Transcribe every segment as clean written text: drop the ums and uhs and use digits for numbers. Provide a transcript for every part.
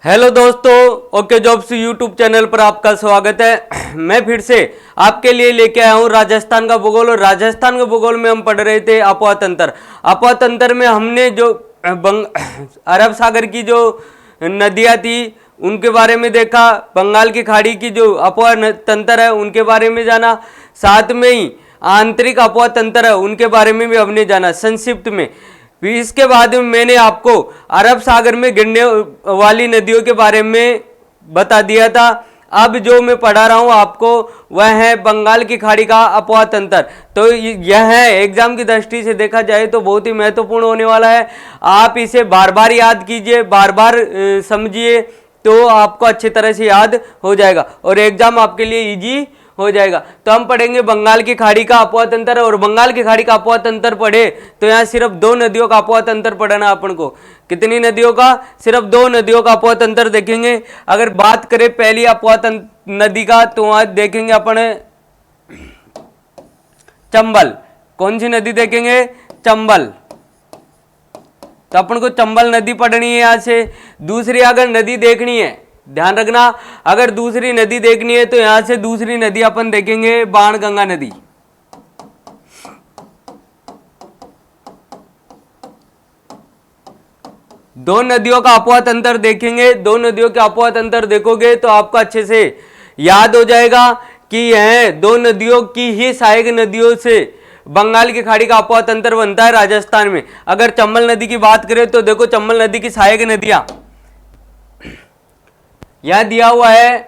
Hello दोस्तों, okay jobs YouTube channel पर आपका स्वागत है। मैं फिर से आपके लिए लेके आया हूँ राजस्थान का भूगोल। और राजस्थान के भूगोल में हम पढ़ रहे थे अफवाह तंत्र। अफवाह तंत्र में हमने जो अरब सागर की जो नदियाँ थी उनके बारे में देखा, बंगाल की खाड़ी की जो अफवाह तंत्र है उनके बारे में जाना, साथ में ही आंतरिक अफवाह तंत्र है उनके बारे में भी हमने जाना संक्षिप्त में। फिर इसके बाद में मैंने आपको अरब सागर में गिरने वाली नदियों के बारे में बता दिया था। अब जो मैं पढ़ा रहा हूं आपको वह है बंगाल की खाड़ी का अफवाह तंत्र। तो यह है एग्जाम की दृष्टि से देखा जाए तो बहुत ही महत्वपूर्ण होने वाला है। आप इसे बार बार याद कीजिए, बार बार समझिए, तो आपको अच्छी तरह से याद हो जाएगा और एग्जाम आपके लिए इजी हो जाएगा। तो हम पढ़ेंगे बंगाल की खाड़ी का अफवाह तंत्र। और बंगाल की खाड़ी का अफवाह तंत्र पढ़े तो यहाँ सिर्फ दो नदियों का अफवाह तंत्र पढ़ना अपन को। कितनी नदियों का? सिर्फ दो नदियों का अफवाह तंत्र देखेंगे। अगर बात करें पहली अफवाह नदी का तो वहां देखेंगे अपन चंबल। कौन सी नदी देखेंगे? चंबल। तो अपन को चंबल नदी पढ़नी है यहां से। दूसरी अगर नदी देखनी है, ध्यान रखना, अगर दूसरी नदी देखनी है तो यहां से दूसरी नदी अपन देखेंगे बाणगंगा नदी। दो नदियों का अफवाह तंत्र देखेंगे। दो नदियों के अफवाह तंत्र देखोगे तो आपको अच्छे से याद हो जाएगा कि यह दो नदियों की ही सहायक नदियों से बंगाल की खाड़ी का अफवाह तंत्र बनता है राजस्थान में। अगर चंबल नदी की बात करें तो देखो चंबल नदी की सहायक नदियां यह दिया हुआ है।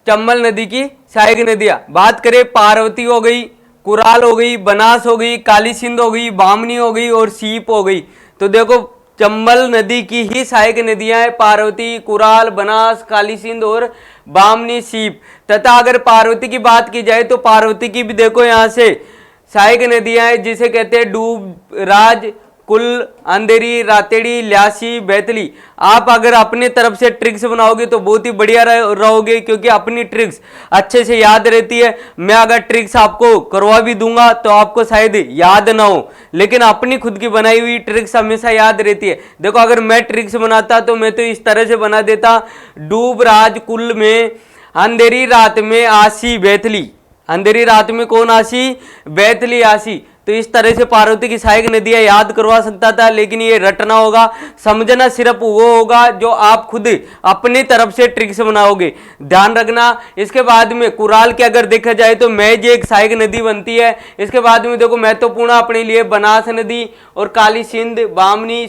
चंबल नदी की सहायक नदियां बात करें, पार्वती हो गई, कुराल हो गई, बनास हो गई, काली सिंध हो गई, बामनी हो गई और सीप हो गई। तो देखो चंबल नदी की ही सहायक नदियां हैं पार्वती, कुराल, बनास, काली सिंध और बामनी, सीप। तथा अगर पार्वती की बात की जाए तो पार्वती की भी देखो यहां से सहायक नदियां हैं जिसे कहते हैं डूब, राज, कुल, अंधेरी, रातेड़ी, ल्यासी, बैतली। आप अगर अपने तरफ से ट्रिक्स बनाओगे तो बहुत ही बढ़िया रहोगे, क्योंकि अपनी ट्रिक्स अच्छे से याद रहती है। मैं अगर ट्रिक्स आपको करवा भी दूंगा तो आपको शायद याद ना हो, लेकिन अपनी खुद की बनाई हुई ट्रिक्स हमेशा याद रहती है। देखो अगर मैं ट्रिक्स बनाता तो मैं तो इस तरह से बना देता, डूब, राज, कुल में, अंधेरी रात में आसी, बैतली। अंधेरी रात में कौन आसी? बैतली आसी। तो इस तरह से पार्वती की सहायक नदियां याद करवा सकता था, लेकिन ये रटना होगा, समझना सिर्फ वो होगा जो आप खुद अपनी तरफ से ट्रिक्स बनाओगे। ध्यान रखना। इसके बाद में कुराल के अगर देखा जाए तो मैज एक सहायक नदी बनती है। इसके बाद में देखो महत्वपूर्ण अपने लिए बनास नदी और काली सिंध, बामनी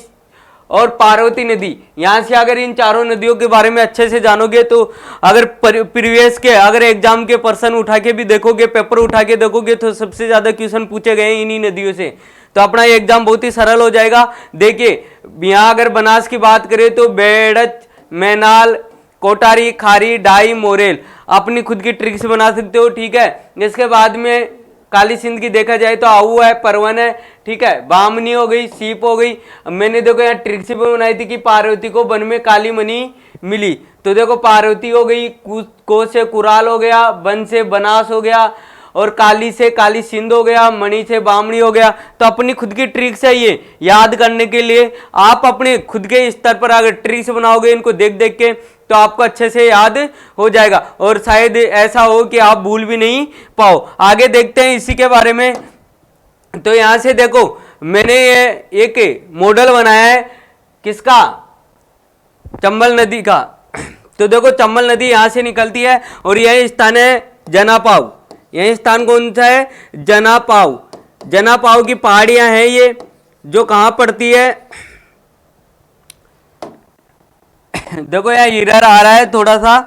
और पार्वती नदी। यहां से अगर इन चारों नदियों के बारे में अच्छे से जानोगे तो अगर प्रीवियस के अगर एग्जाम के पर्सन उठा के भी देखोगे, पेपर उठा के देखोगे तो सबसे ज्यादा क्वेश्चन पूछे गए इन्हीं नदियों से। तो अपना एग्जाम बहुत ही सरल हो जाएगा। देखिए यहाँ अगर बनास की बात करें तो बेड़च, मैनाल, कोटारी, खारी, डाई, मोरेल। अपनी खुद की ट्रिक्स बना सकते हो, ठीक है। इसके बाद में काली सिंध की देखा जाए तो आहू है, परवन है, ठीक है, बामनी हो गई, सीप हो गई। मैंने देखो यहाँ ट्रिक्स भी बनाई थी कि पार्वती को वन में काली मणि मिली। तो देखो पार्वती हो गई, को से कुराल हो गया, वन से बनास हो गया और काली से काली सिंध हो गया, मणि से बामणी हो गया। तो अपनी खुद की ट्रिक्स है ये याद करने के लिए। आप अपने खुद के स्तर पर अगर ट्रिक्स बनाओगे इनको देख देख के तो आपको अच्छे से याद हो जाएगा और शायद ऐसा हो कि आप भूल भी नहीं पाओ। आगे देखते हैं इसी के बारे में। तो यहां से देखो मैंने ये एक मॉडल बनाया है, किसका? चंबल नदी का। तो देखो चंबल नदी यहां से निकलती है और यह स्थान है जनापाव। यह स्थान कौन सा है? जनापाव। जनापाव की पहाड़ियां हैं ये, जो कहां पड़ती है? देखो यार एरर आ रहा है थोड़ा सा,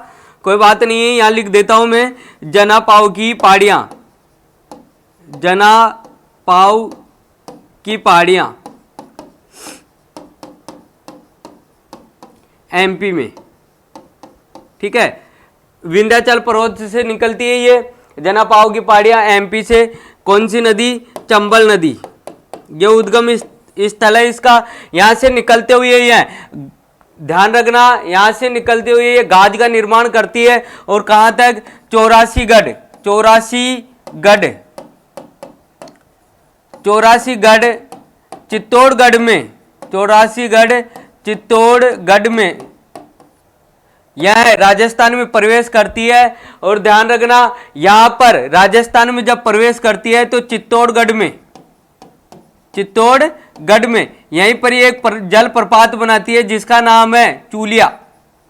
कोई बात नहीं है, यहां लिख देता हूं मैं। जनापाव की पहाड़ियां, जनापाव की पहाड़ियां एमपी में, ठीक है। विंध्याचल पर्वत से निकलती है ये जनापाव की पहाड़ियां एमपी से। कौन सी नदी? चंबल नदी। ये उद्गम स्थल है इसका। यहां से निकलते हुए ये ध्यान रखना, यहां से निकलते हुए ये गाज का निर्माण करती है और कहां तक? चौरासीगढ़। चौरासीगढ़, चौरासीगढ़ चित्तौड़गढ़ में, चौरासीगढ़ चित्तौड़गढ़ में यह राजस्थान में प्रवेश करती है। और ध्यान रखना, यहां पर राजस्थान में जब प्रवेश करती है तो चित्तौड़गढ़ में यहीं पर ही एक जल प्रपात बनाती है जिसका नाम है चूलिया।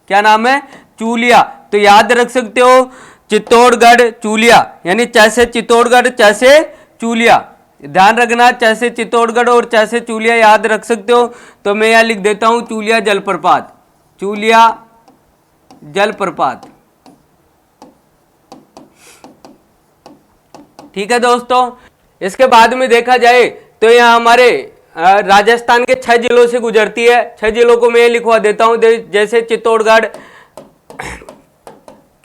क्या नाम है? चूलिया। तो याद रख सकते हो चित्तौड़गढ़ चूलिया, यानी जैसे चित्तौड़गढ़ जैसे चूलिया। ध्यान रखना, जैसे चित्तौड़गढ़ और जैसे चूलिया याद रख सकते हो। तो मैं यहां लिख देता हूं चूलिया जलप्रपात, चूलिया जलप्रपात। ठीक है दोस्तों। इसके बाद में देखा जाए तो यहां हमारे राजस्थान के 6 जिलों से गुजरती है। 6 जिलों को मैं लिखवा देता हूं, जैसे चित्तौड़गढ़।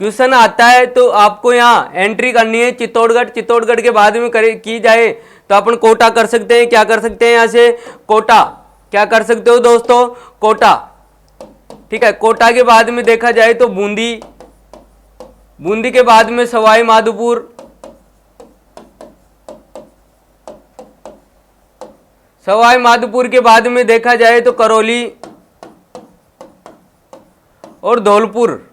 क्वेश्चन आता है तो आपको यहां एंट्री करनी है चित्तौड़गढ़। चित्तौड़गढ़ के बाद में की जाए तो अपन कोटा कर सकते हैं। क्या कर सकते हैं? यहां से कोटा। क्या कर सकते हो दोस्तों? कोटा। ठीक है। कोटा के बाद में देखा जाए तो बूंदी, बूंदी के बाद में सवाई माधोपुर, सवाई माधोपुर के बाद में देखा जाए तो करौली और धौलपुर।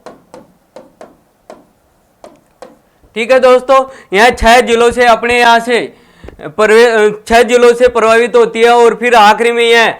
ठीक है दोस्तों, यह 6 जिलों से अपने यहां से 6 जिलों से प्रभावित होती है। और फिर आखिरी में यह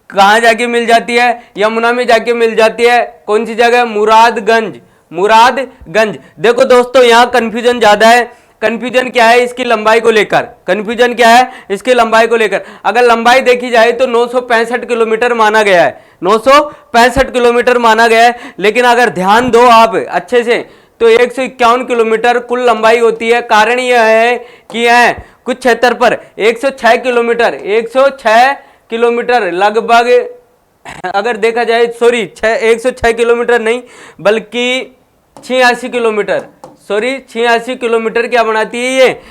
कहां जाके मिल जाती है? यमुना में जाके मिल जाती है। कौन सी जगह? मुरादगंज। मुरादगंज। देखो दोस्तों, यहां कंफ्यूजन ज्यादा है। कंफ्यूजन क्या है? इसकी लंबाई को लेकर। कंफ्यूजन क्या है? इसकी लंबाई को लेकर। अगर लंबाई देखी जाए तो 965 किलोमीटर माना गया है, 965 किलोमीटर माना गया है। लेकिन अगर ध्यान दो आप अच्छे से तो 151 किलोमीटर कुल लंबाई होती है। कारण यह है कि यह कुछ क्षेत्र पर 106 किलोमीटर, 106 किलोमीटर लगभग, अगर देखा जाए 106 किलोमीटर नहीं बल्कि 86 किलोमीटर, 86 किलोमीटर क्या बनाती है? ये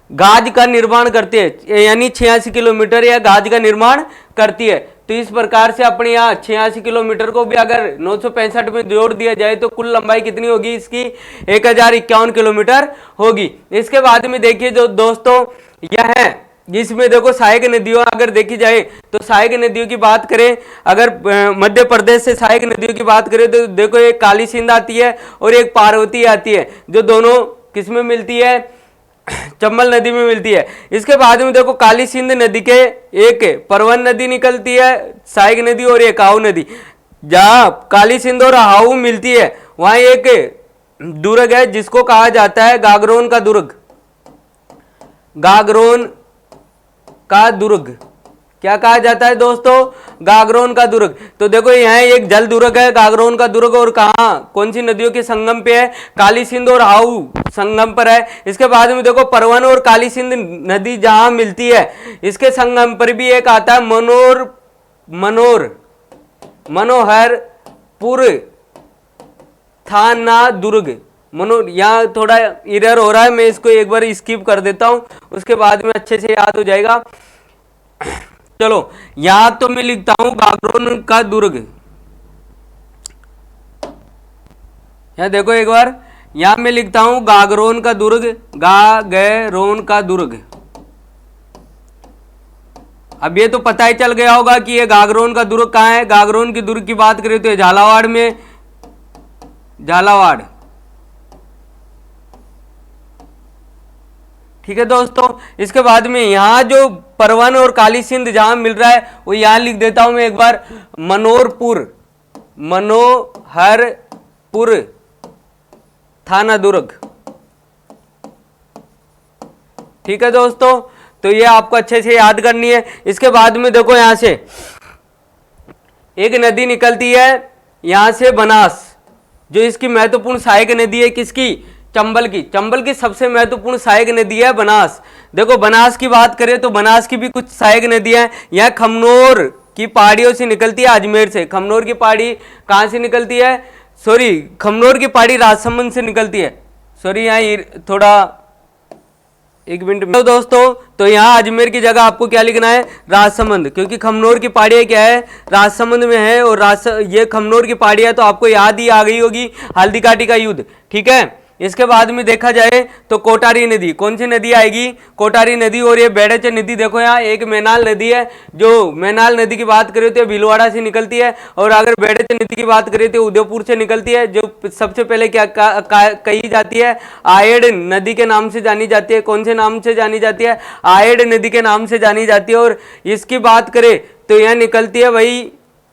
गाज का निर्माण करती है, यानी 86 किलोमीटर या गाज का निर्माण करती है। तो इस प्रकार से अपने यहाँ 86 किलोमीटर को भी अगर 965 में जोड़ दिया जाए तो कुल लंबाई कितनी होगी इसकी? 1051 किलोमीटर होगी। इसके बाद में देखिए जो दोस्तों, यह है जिसमें देखो सहायक नदियों अगर देखी जाए तो सहायक नदियों की बात करें, अगर मध्य प्रदेश से सहायक नदियों की बात करें तो देखो एक काली सिंध आती है और एक पार्वती आती है, जो दोनों किसमें मिलती है? चंबल नदी में मिलती है। इसके बाद में देखो काली सिंध नदी के एक परवन नदी निकलती है सहायक नदी, और एक आओ नदी। जहां काली सिंध और आओ मिलती है वहां एक दुर्ग है जिसको कहा जाता है गागरोन का दुर्ग। गागरोन का दुर्ग। क्या कहा जाता है दोस्तों? गागरोन का दुर्ग। तो देखो यहाँ एक जल दुर्ग है गागरोन का दुर्ग, और कहाँ कौन सी नदियों के संगम पे है? काली सिंध और हाउ संगम पर है। इसके बाद में देखो परवन और काली सिंध नदी जहां मिलती है इसके संगम पर भी एक आता है मनोहरपुर थाना दुर्ग। यहाँ थोड़ा एरर हो रहा है, मैं इसको एक बार स्किप कर देता हूं, उसके बाद में अच्छे से याद हो जाएगा। चलो यहां तो मैं लिखता हूं गागरोन का दुर्ग। यहां देखो एक बार, यहां मैं लिखता हूं गागरोन का दुर्ग, गागरोन का दुर्ग। अब ये तो पता ही चल गया होगा कि ये गागरोन का दुर्ग कहां है। गागरोन की दुर्ग की बात करें तो झालावाड़ में, झालावाड़। ठीक है दोस्तों। इसके बाद में यहां जो परवन और काली सिंध जहां मिल रहा है वो यहां लिख देता हूं मैं एक बार, मनोहरपुर थाना दुर्ग। ठीक है दोस्तों, तो ये आपको अच्छे से याद करनी है। इसके बाद में देखो यहां से एक नदी निकलती है यहां से बनास, जो इसकी महत्वपूर्ण सहायक नदी है किसकी? चंबल की। चंबल की सबसे महत्वपूर्ण सहायक नदी है बनास। देखो बनास की बात करें तो बनास की भी कुछ सहायक नदियां हैं। यह खमनोर की पहाड़ियों से निकलती है, अजमेर से। खमनोर की पहाड़ी कहां से निकलती है? खमनोर की पहाड़ी राजसमंद से निकलती है। यहाँ थोड़ा एक मिनट तो दोस्तों, तो यहाँ अजमेर की जगह आपको क्या लिखना है? राजसमंद, क्योंकि खमनोर की पहाड़ियाँ क्या है? राजसमंद में है। और ये खमनोर की पहाड़ियाँ तो आपको याद ही आ गई होगी, हल्दी घाटी का युद्ध। ठीक है, इसके बाद में देखा जाए तो कोटारी नदी, कौन सी नदी आएगी? कोटारी नदी। और ये बेड़च नदी देखो यहाँ एक मैनाल नदी है, जो मैनाल नदी की बात करें तो भीलवाड़ा से निकलती है, और अगर बेड़च नदी की बात करें तो उदयपुर से निकलती है, जो सबसे पहले क्या कही जाती है? आयड़ नदी के नाम से जानी जाती है। कौन से नाम से जानी जाती है? आयड़ नदी के नाम से जानी जाती है। और इसकी बात करें तो यह निकलती है वही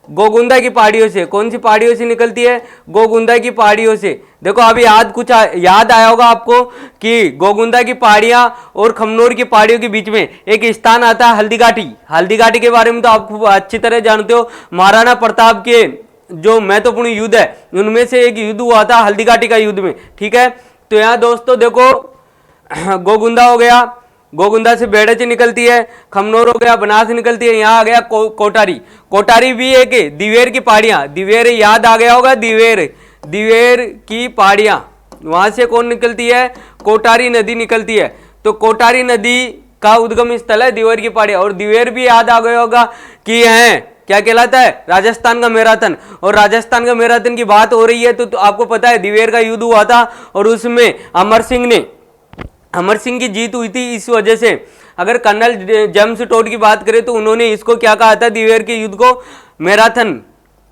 गोगुंदा की पहाड़ियों से। कौन सी पहाड़ियों से निकलती है? गोगुंदा की पहाड़ियों से। देखो अभी याद आया होगा आपको कि गोगुंदा की पहाड़ियां और खमनोर की पहाड़ियों के बीच में एक स्थान आता है हल्दीघाटी। हल्दीघाटी के बारे में तो आप अच्छी तरह जानते हो, महाराणा प्रताप के जो महत्वपूर्ण युद्ध है उनमें से एक युद्ध हुआ था हल्दीघाटी का युद्ध में। ठीक है, तो यहाँ दोस्तों देखो गोगुंदा हो गया, गोगुंदा से बेड़च निकलती है, खमनोर हो गया, बनास निकलती है, यहाँ आ गया कोटारी। कोटारी भी एक दिवेर की पहाड़ियां, दिवेर याद आ गया होगा, दिवेर की पहाड़ियां, वहां से कौन निकलती है? कोटारी नदी निकलती है। तो कोटारी नदी का उद्गम स्थल है दिवेर की पहाड़ियां। और दिवेर भी याद आ गया होगा कि यह क्या कहलाता है? राजस्थान का मैराथन। और राजस्थान का मैराथन की बात हो रही है तो आपको पता है दिवेर का युद्ध हुआ था और उसमें अमर सिंह की जीत हुई थी। इस वजह से अगर कर्नल जेम्स टोड की बात करें तो उन्होंने इसको क्या कहा था? दिवेर के युद्ध को मैराथन।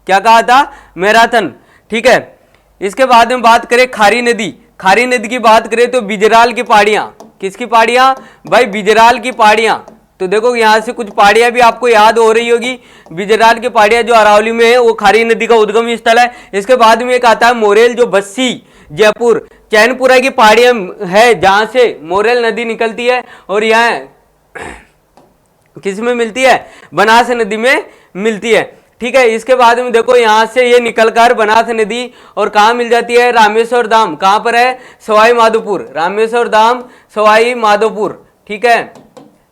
क्या कहा था? मैराथन। ठीक है, इसके बाद में बात करें खारी नदी। खारी नदी की बात करें तो बिजराल की पहाड़ियां। किसकी पहाड़ियां भाई? बिजराल की पहाड़ियां। तो देखो यहां से कुछ पहाड़ियां भी आपको याद हो रही होगी। बिजराल की पहाड़ियां जो अरावली में है वो खारी नदी का उद्गम स्थल है। इसके बाद में एक आता है मोरेल, जो बस्सी जयपुर चैनपुरा की पहाड़ियां है जहां से मोरेल नदी निकलती है और यह किस में मिलती है? बनास नदी में मिलती है। ठीक है, इसके बाद में देखो यहां से ये निकलकर बनास नदी और कहां मिल जाती है? रामेश्वर धाम। कहां पर है? सवाई माधोपुर। रामेश्वर धाम सवाई माधोपुर। ठीक है,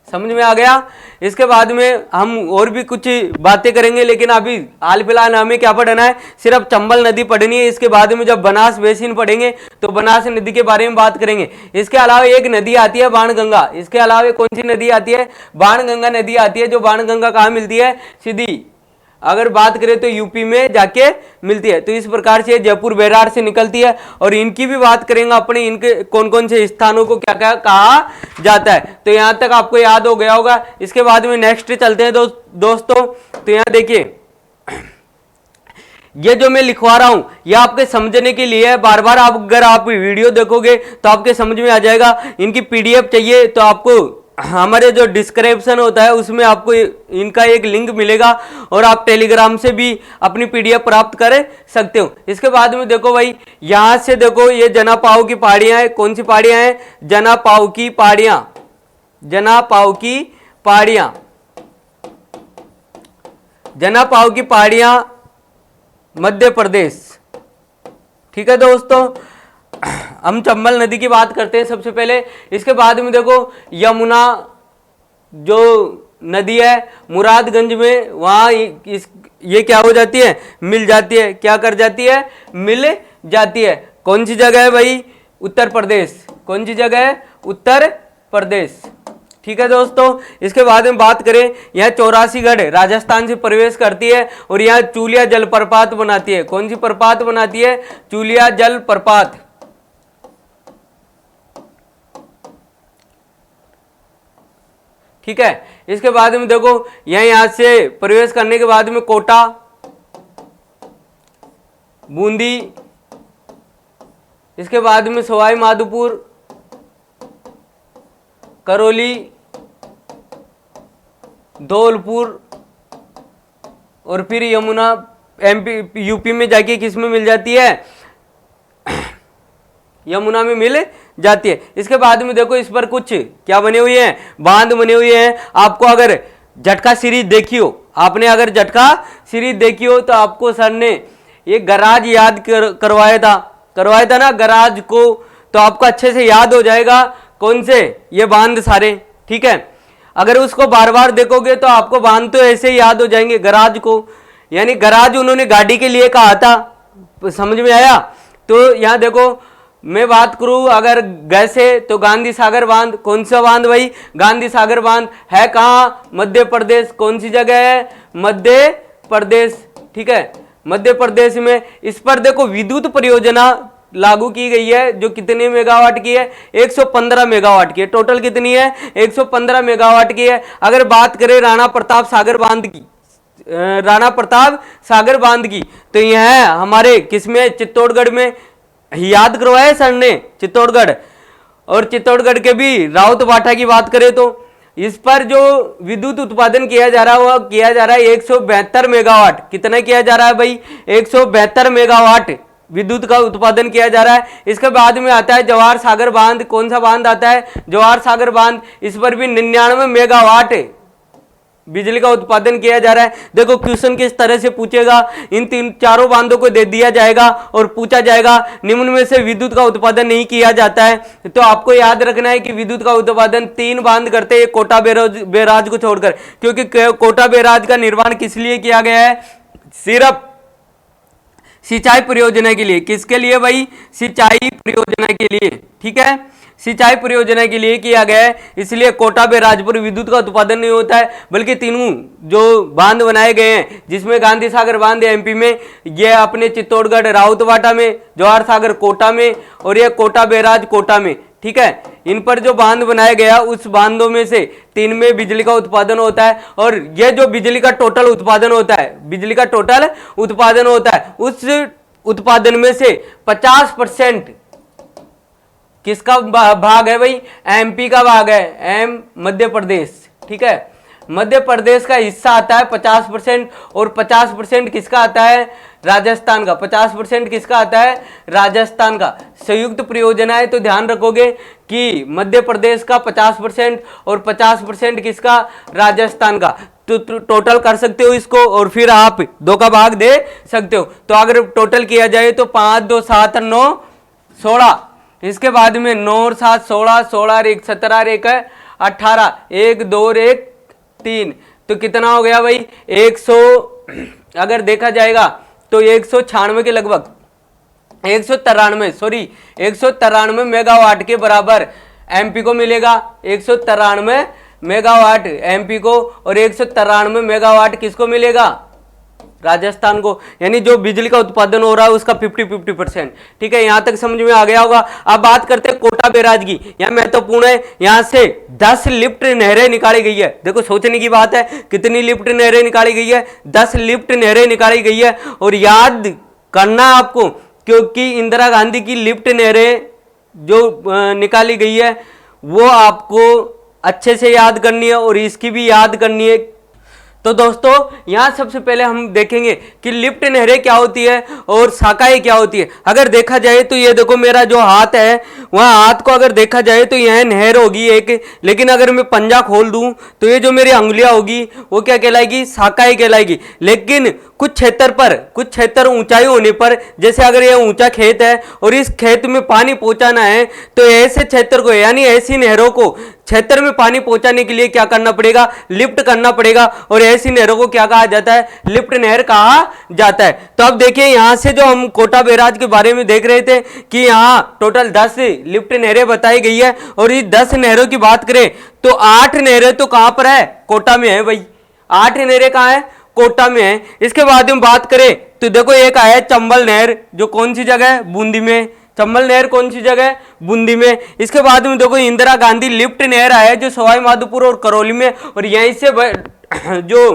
समझ में आ गया। इसके बाद में हम और भी कुछ बातें करेंगे, लेकिन अभी हाल फिलहाल हमें क्या पढ़ना है? सिर्फ चंबल नदी पढ़नी है। इसके बाद में जब बनास बेसिन पढ़ेंगे तो बनास नदी के बारे में बात करेंगे। इसके अलावा एक नदी आती है बाणगंगा। इसके अलावा कौन सी नदी आती है? बाणगंगा नदी आती है। जो बाणगंगा कहाँ मिलती है? सीधी अगर बात करें तो यूपी में जाके मिलती है। तो इस प्रकार से जयपुर बैरार से निकलती है और इनकी भी बात करेंगे अपने, इनके कौन कौन से स्थानों को क्या क्या कहा जाता है। तो यहां तक आपको याद हो गया होगा। इसके बाद में नेक्स्ट चलते हैं दोस्तों। तो यहां देखिए ये जो मैं लिखवा रहा हूं ये आपके समझने के लिए है। बार बार आप अगर आप वीडियो देखोगे तो आपके समझ में आ जाएगा। इनकी पीडीएफ चाहिए तो आपको हमारे जो डिस्क्रिप्शन होता है उसमें आपको इनका एक लिंक मिलेगा और आप टेलीग्राम से भी अपनी पीडीएफ प्राप्त कर सकते हो। इसके बाद में देखो भाई यहां से देखो ये जना पाव की पहाड़ियां हैं। कौन सी पहाड़ियां हैं? जना पाव की पहाड़ियां। जना पाव की पहाड़ियां, जना पाव की पहाड़ियां मध्य प्रदेश। ठीक है दोस्तों, हम चंबल नदी की बात करते हैं सबसे पहले। इसके बाद में देखो यमुना जो नदी है मुरादगंज में, वहां ये क्या हो जाती है? मिल जाती है। क्या कर जाती है? मिल जाती है। कौन सी जगह है भाई? उत्तर प्रदेश। कौन सी जगह है? उत्तर प्रदेश। ठीक है दोस्तों, इसके बाद में बात करें यह 84गढ़ राजस्थान से प्रवेश करती है और यह चूलिया जलप्रपात बनाती है। कौन सी प्रपात बनाती है? चूलिया जलप्रपात। ठीक है, इसके बाद में देखो यहां से प्रवेश करने के बाद में कोटा, बूंदी, इसके बाद में सवाई माधोपुर, करौली, धौलपुर और फिर यमुना एमपी यूपी में जाके किस में मिल जाती है? यमुना में मिल जाती है। इसके बाद में देखो इस पर कुछ क्या बने हुए हैं? बांध बने हुए हैं। आपको अगर झटका सीरीज देखी हो, आपने अगर झटका सीरीज देखी हो तो आपको सर ने ये गराज याद करवाया था ना गराज को, तो आपको अच्छे से याद हो जाएगा कौन से ये बांध सारे। ठीक है, अगर उसको बार बार देखोगे तो आपको बांध तो ऐसे ही याद हो जाएंगे गराज को, यानी गराज उन्होंने गाड़ी के लिए कहा था। समझ में आया? तो यहां देखो मैं बात करूं अगर गैसे तो गांधी सागर बांध। कौन सा बांध भाई? गांधी सागर बांध है कहां? मध्य प्रदेश। कौन सी जगह है? मध्य प्रदेश। ठीक है, मध्य प्रदेश में। इस पर देखो विद्युत परियोजना लागू की गई है जो कितने मेगावाट की है, 115 मेगावाट की है। टोटल कितनी है, 115 मेगावाट की है। अगर बात करें राणा प्रताप सागर बांध की, राणा प्रताप सागर बांध की, तो यह हमारे किसमें, चित्तौड़गढ़ में। याद करवाया सर ने चित्तौड़गढ़, और चित्तौड़गढ़ के भी राउत भाटा की बात करें तो इस पर जो विद्युत उत्पादन किया जा रहा है वह किया जा रहा है 172 मेगावाट। कितना किया जा रहा है भाई, 172 मेगावाट विद्युत का उत्पादन किया जा रहा है। इसके बाद में आता है जवाहर सागर बांध। कौन सा बांध आता है, जवाहर सागर बांध। इस पर भी 99 मेगावाट बिजली का उत्पादन किया जा रहा है। देखो क्वेश्चन किस तरह से पूछेगा, इन तीन चारों बांधों को दे दिया जाएगा और पूछा जाएगा निम्न में से विद्युत का उत्पादन नहीं किया जाता है। तो आपको याद रखना है कि विद्युत का उत्पादन 3 बांध करते हैं, कोटा बैराज को छोड़कर, क्योंकि कोटा बैराज का निर्माण किस लिए किया गया है, सिर्फ सिंचाई परियोजना के लिए। किसके लिए भाई, सिंचाई परियोजना के लिए, ठीक है, सिंचाई परियोजना के लिए किया गया है। इसलिए कोटा बैराज पर विद्युत का उत्पादन नहीं होता है, बल्कि तीनों जो बांध बनाए गए हैं, जिसमें गांधी सागर बांध एमपी में, ये अपने चित्तौड़गढ़ राउतवाटा में, जवाहर सागर कोटा में, और ये कोटा बैराज कोटा में, ठीक है। इन पर जो बांध बनाया गया उस बांधों में से 3 में बिजली का उत्पादन होता है। और ये जो बिजली का टोटल उत्पादन होता है, बिजली का टोटल उत्पादन होता है, उस उत्पादन में से 50% किसका भाग है भाई, एमपी का भाग है, एम मध्य प्रदेश, ठीक है। मध्य प्रदेश का हिस्सा आता है 50%, और 50% किसका आता है, राजस्थान का। 50% किसका आता है, राजस्थान का। संयुक्त परियोजना है तो ध्यान रखोगे कि मध्य प्रदेश का 50% और 50% किसका, राजस्थान का। तो टोटल कर सकते हो इसको, और फिर आप 2 का भाग दे सकते हो। तो अगर टोटल किया जाए तो 5 2 7 9 16, इसके बाद में 9 और 7 16, 16 और 1 17 और 1 18, 1 2 और 1 3, तो कितना हो गया भाई, 100, अगर देखा जाएगा तो 196 के लगभग, 193, सॉरी 193 मेगावाट के बराबर एमपी को मिलेगा। 193 मेगावाट एमपी को, और 193 मेगावाट किसको मिलेगा, राजस्थान को। यानी जो बिजली का उत्पादन हो रहा है उसका 50-50%, ठीक है। यहां तक समझ में आ गया होगा। अब बात करते हैं कोटा बैराज की, यह महत्वपूर्ण है। यहां से 10 लिफ्ट नहरें निकाली गई है। देखो सोचने की बात है, कितनी लिफ्ट नहरें निकाली गई है, 10 लिफ्ट नहरें निकाली गई है। और याद करना आपको, क्योंकि इंदिरा गांधी की लिफ्ट नहरें जो निकाली गई है वो आपको अच्छे से याद करनी है, और इसकी भी याद करनी है। तो दोस्तों यहां सबसे पहले हम देखेंगे कि लिफ्ट नहरें क्या होती है और शाखाएं क्या होती है। अगर देखा जाए तो ये देखो मेरा जो हाथ है, वहां हाथ को अगर देखा जाए तो यह नहर होगी एक, लेकिन अगर मैं पंजा खोल दूं तो ये जो मेरी अंगुलियां होगी वो क्या कहलाएगी, शाखाएं कहलाएगी। लेकिन कुछ क्षेत्र पर, कुछ क्षेत्र ऊंचाई होने पर, जैसे अगर यह ऊंचा खेत है और इस खेत में पानी पहुंचाना है, तो ऐसे क्षेत्र को, यानी ऐसी नहरों को क्षेत्र में पानी पहुंचाने के लिए क्या करना पड़ेगा, लिफ्ट करना पड़ेगा। और ऐसी नहरों को क्या कहा जाता है, लिफ्ट नहर कहा जाता है। तो अब देखिए यहां से जो हम कोटा बैराज के बारे में देख रहे थे कि यहां टोटल 10 लिफ्ट नहरें बताई गई है, और इस 10 नहरों की बात करें तो 8 नहरें तो कहां पर है, कोटा में है भाई। 8 नहरें कहां है, कोटा में है। इसके बाद में बात करें तो देखो एक आया चंबल नहर, जो कौन सी जगह है, बूंदी में। चंबल नहर कौन सी जगह है, बूंदी में। इसके बाद में देखो इंदिरा गांधी लिफ्ट नहर आया जो सवाई माधोपुर और करौली में। और यहीं से जो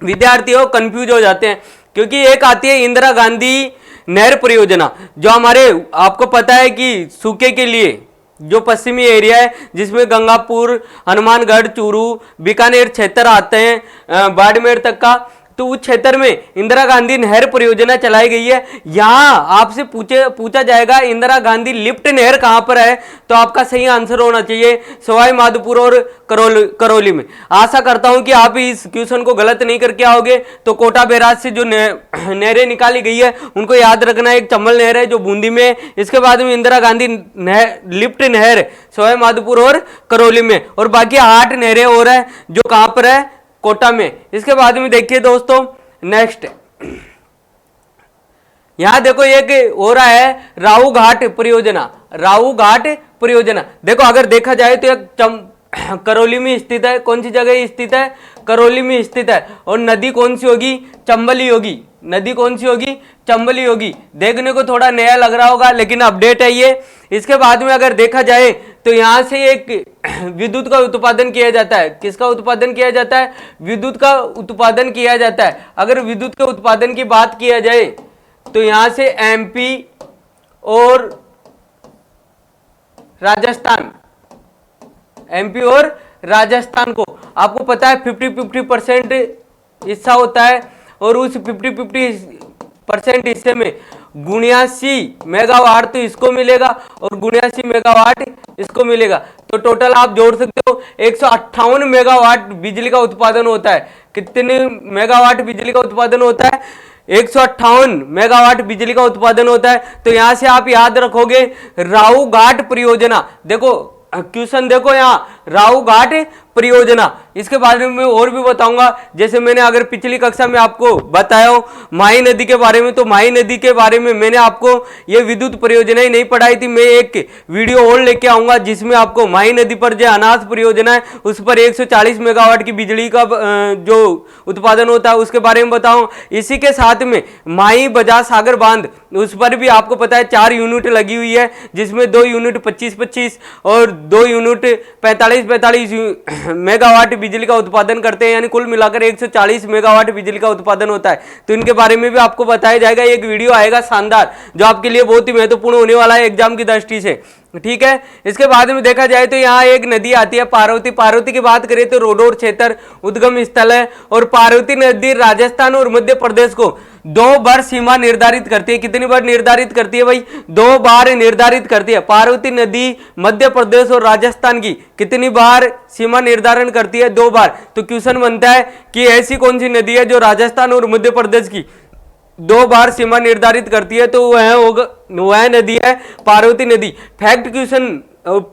विद्यार्थी हो कंफ्यूज हो जाते हैं, क्योंकि एक आती है इंदिरा गांधी नहर परियोजना, जो हमारे आपको पता है कि सूखे के लिए जो पश्चिमी एरिया है, जिसमें गंगापुर, हनुमानगढ़, चूरू, बीकानेर क्षेत्र आते हैं, बाड़मेर तक का, तो उस क्षेत्र में इंदिरा गांधी नहर परियोजना चलाई गई है। यहां आपसे पूछा जाएगा इंदिरा गांधी लिफ्ट नहर कहां पर है, तो आपका सही आंसर होना चाहिए सवाई माधोपुर और करौली में। आशा करता हूं कि आप इस क्वेश्चन को गलत नहीं करके आओगे। तो कोटा बैराज से जो नहरें निकाली गई है उनको याद रखना। एक चंबल नहर है जो बूंदी में, इसके बाद में इंदिरा गांधी लिफ्ट नहर सवाई माधोपुर और करौली में, और बाकी 8 नहरें और है जो कहां पर है, कोटा में। इसके बाद में देखिए दोस्तों नेक्स्ट, यहां देखो एक हो रहा है राहू घाट परियोजना। राहू घाट परियोजना देखो अगर देखा जाए तो एक करौली में स्थित है। कौन सी जगह स्थित है, करौली में स्थित है। और नदी कौन सी होगी, चंबल ही होगी, नदी कौन सी होगी, चंबल ही होगी। देखने को थोड़ा नया लग रहा होगा लेकिन अपडेट है ये। इसके बाद में अगर देखा जाए तो यहाँ से एक विद्युत का उत्पादन किया जाता है। किसका उत्पादन किया जाता है, विद्युत का उत्पादन किया जाता है। अगर विद्युत के उत्पादन की बात किया जाए तो यहाँ से एमपी और राजस्थान, एमपी और राजस्थान को आपको पता है 50-50% हिस्सा होता है और उस 50-50% हिस्से में 79 मेगावाट तो इसको मिलेगा और 79 मेगावाट इसको मिलेगा। तो टोटल आप जोड़ सकते हो 158 मेगावाट बिजली का उत्पादन होता है। कितने मेगावाट बिजली का उत्पादन होता है, 158 मेगावाट बिजली का उत्पादन होता है। तो यहां से आप याद रखोगे राऊ घाट परियोजना। देखो क्वेश्चन देखो यहाँ, राऊ घाट परियोजना। इसके बारे में और भी बताऊंगा, जैसे मैंने अगर पिछली कक्षा में आपको बताया हो माही नदी के बारे में, तो माही नदी के बारे में मैंने आपको ये विद्युत परियोजना ही नहीं पढ़ाई थी। मैं एक वीडियो और लेके आऊंगा जिसमें आपको माही नदी पर जो अनाज परियोजना है उस पर 140 मेगावाट की बिजली का जो उत्पादन होता है उसके बारे में बताऊं। इसी के साथ में माही बजाज सागर बांध, उस पर भी आपको पता है 4 यूनिट लगी हुई है, जिसमें 2 यूनिट 25-25 और 2 यूनिट 45-45 मेगावाट बिजली का उत्पादन करते हैं, यानी कुल मिलाकर 140 मेगावाट बिजली का उत्पादन होता है। तो इनके बारे में भी आपको बताया जाएगा। एक वीडियो आएगा शानदार जो आपके लिए बहुत ही महत्वपूर्ण होने वाला है एग्जाम की दृष्टि से, ठीक है। इसके बाद में देखा जाए तो यहाँ एक नदी आती है पार्वती। पार्वती की बात करें तो रोडोर क्षेत्र उद्गम स्थल है और पार्वती नदी राजस्थान और मध्य प्रदेश को 2 बार सीमा निर्धारित करती है। कितनी बार निर्धारित करती है भाई, 2 बार निर्धारित करती है। पार्वती नदी मध्य प्रदेश और राजस्थान की कितनी बार सीमा निर्धारण करती है, 2 बार। तो क्वेश्चन बनता है कि ऐसी कौन सी नदी है जो राजस्थान और मध्य प्रदेश की 2 बार सीमा निर्धारित करती है, तो वह नदी है पार्वती नदी। फैक्ट क्वेश्चन,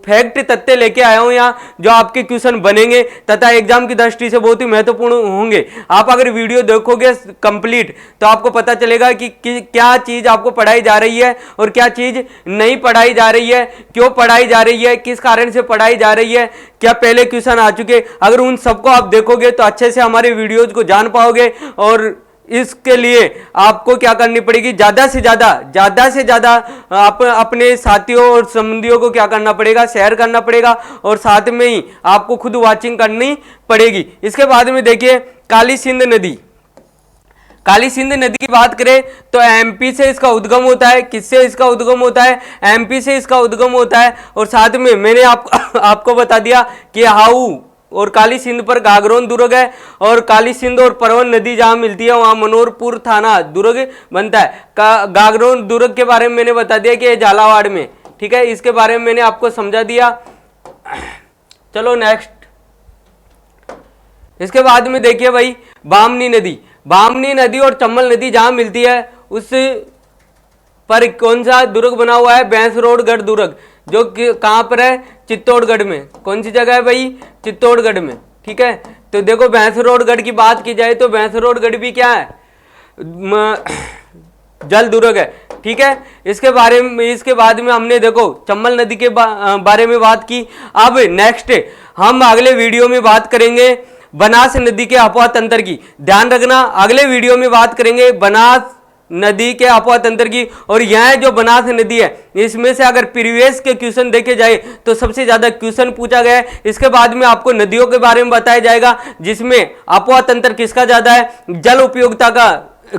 फैक्ट तथ्य लेके आया हूं यहाँ जो आपके क्वेश्चन बनेंगे तथा एग्जाम की दृष्टि से बहुत ही महत्वपूर्ण होंगे। आप अगर वीडियो देखोगे कंप्लीट तो आपको पता चलेगा कि क्या चीज आपको पढ़ाई जा रही है और क्या चीज नहीं पढ़ाई जा रही है, क्यों पढ़ाई जा रही है, किस कारण से पढ़ाई जा रही है, क्या पहले क्वेश्चन आ चुके। अगर उन सबको आप देखोगे तो अच्छे से हमारे वीडियोज को जान पाओगे। और इसके लिए आपको क्या करनी पड़ेगी, ज्यादा से ज्यादा आप अपने साथियों और संबंधियों को क्या करना पड़ेगा, शेयर करना पड़ेगा और साथ में ही आपको खुद वाचिंग करनी पड़ेगी। इसके बाद में देखिए काली सिंध नदी। काली सिंध नदी की बात करें तो एमपी से इसका उद्गम होता है। किससे इसका उद्गम होता है, एमपी से इसका उद्गम होता है। और साथ में मैंने आपको बता दिया कि हाउ और काली सिंध पर गागरोन दुर्ग है और काली सिंध और परवन नदी जहां मिलती है वहां मनोहरपुर थाना दुर्ग बनता है। गागरोन दुर्ग के बारे में मैंने बता दिया कि ये झालावाड़ में, ठीक है। इसके बारे में मैंने आपको समझा दिया। चलो नेक्स्ट, इसके बाद में देखिए भाई बामनी नदी। बामनी नदी और चंबल नदी जहां मिलती है उस पर कौन सा दुर्ग बना हुआ है, बैंसरोडगढ़ दुर्ग, जो कहां पर है, चित्तौड़गढ़ में। कौन सी जगह है भाई, चित्तौड़गढ़ में, ठीक है। तो देखो बैंसरोडगढ़ की बात की जाए तो बैंसरोडगढ़ भी क्या है, जल दुर्ग है, ठीक है। इसके बाद में हमने देखो चंबल नदी के बारे में बात की। अब नेक्स्ट हम अगले वीडियो में बात करेंगे बनास नदी के अपवाह तंत्र की। ध्यान रखना, अगले वीडियो में बात करेंगे बनास नदी के अपवाह तंत्र की। और यह जो बनास नदी है इसमें से अगर प्रीवियस के क्वेश्चन देखे जाए तो सबसे ज्यादा क्वेश्चन पूछा गया है। इसके बाद में आपको नदियों के बारे में बताया जाएगा जिसमें अपवाह तंत्र किसका ज्यादा है, जल उपयोगिता का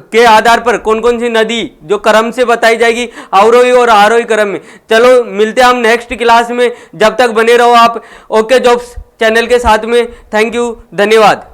के आधार पर कौन कौन सी नदी जो क्रम से बताई जाएगी, अवरोही और आरोही क्रम में। चलो मिलते हैं हम नेक्स्ट क्लास में, जब तक बने रहो आप ओके जॉब्स चैनल के साथ में। थैंक यू, धन्यवाद।